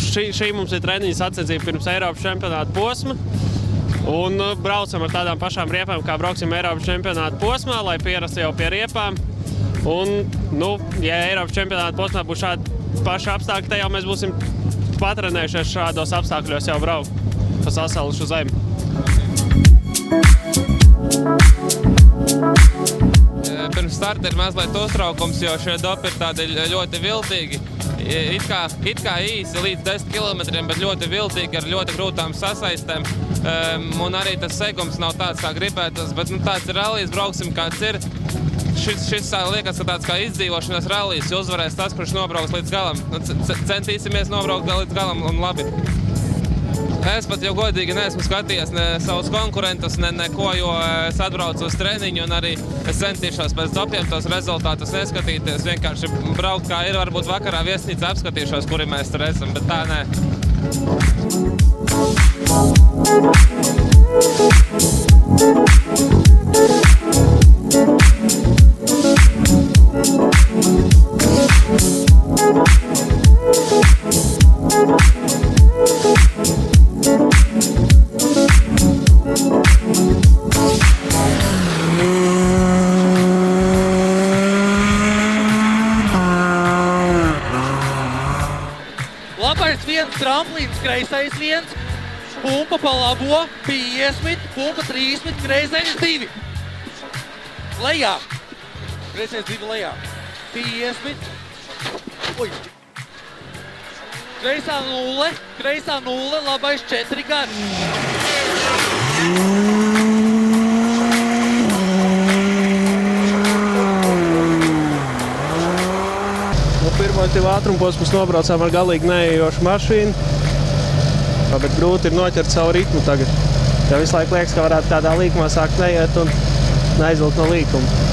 šī mums ir treniņa sacensība pirms Eiropas čempionāta posma. Un braucam ar tādām pašām riepām, kā brauksim Eiropas čempionāta posmā, lai pierastu jau pie riepām. Un, ja Eiropas čempionāta posmā būs šādi paši apstākļi, tad jau mēs būsim patrenējušies šādos apstākļos jau braukt pa sasalušu zemi. Pirms starta ir mazliet uztraukums, jo šie dopi ir tādi ļoti viltīgi. It kā īsi līdz 10 kilometriem, bet ļoti viltīgi ar ļoti grūtām sasaistēm. Un arī tas segums nav tāds, kā gribētos, bet tāds ir rallijs, brauksim kāds ir. Šis liekas, ka tāds kā izdzīvošanas rallijs, jo uzvarēs tas, kurš nobrauks līdz galam. Centīsimies nobraukt līdz galam un labi. Es pat jau godīgi neesmu skatījies ne savus konkurentus, neko, jo es atbraucu uz treniņu un arī es centīšos pēc dopiem tos rezultātus neskatīties, vienkārši braukt kā ir, varbūt vakarā viesnīcā apskatīšos, kuri mēs tur esam, bet tā nē. Labais viens, tramplīns, kreisais viens, pumpa pa labo, 50, pumpa 30, kreisais 2. Lejā. Kreisais 2 lejā. 50. Ui. Kreisā 0, labais 4 gari. Pirmo ātruma posmus nobraucām ar galīgi neejošu mašīnu, bet grūti ir noķert savu ritmu tagad. Jo visu laiku liekas, ka varētu tādā līkumā sākt neiet un neaizvilkt no līkuma.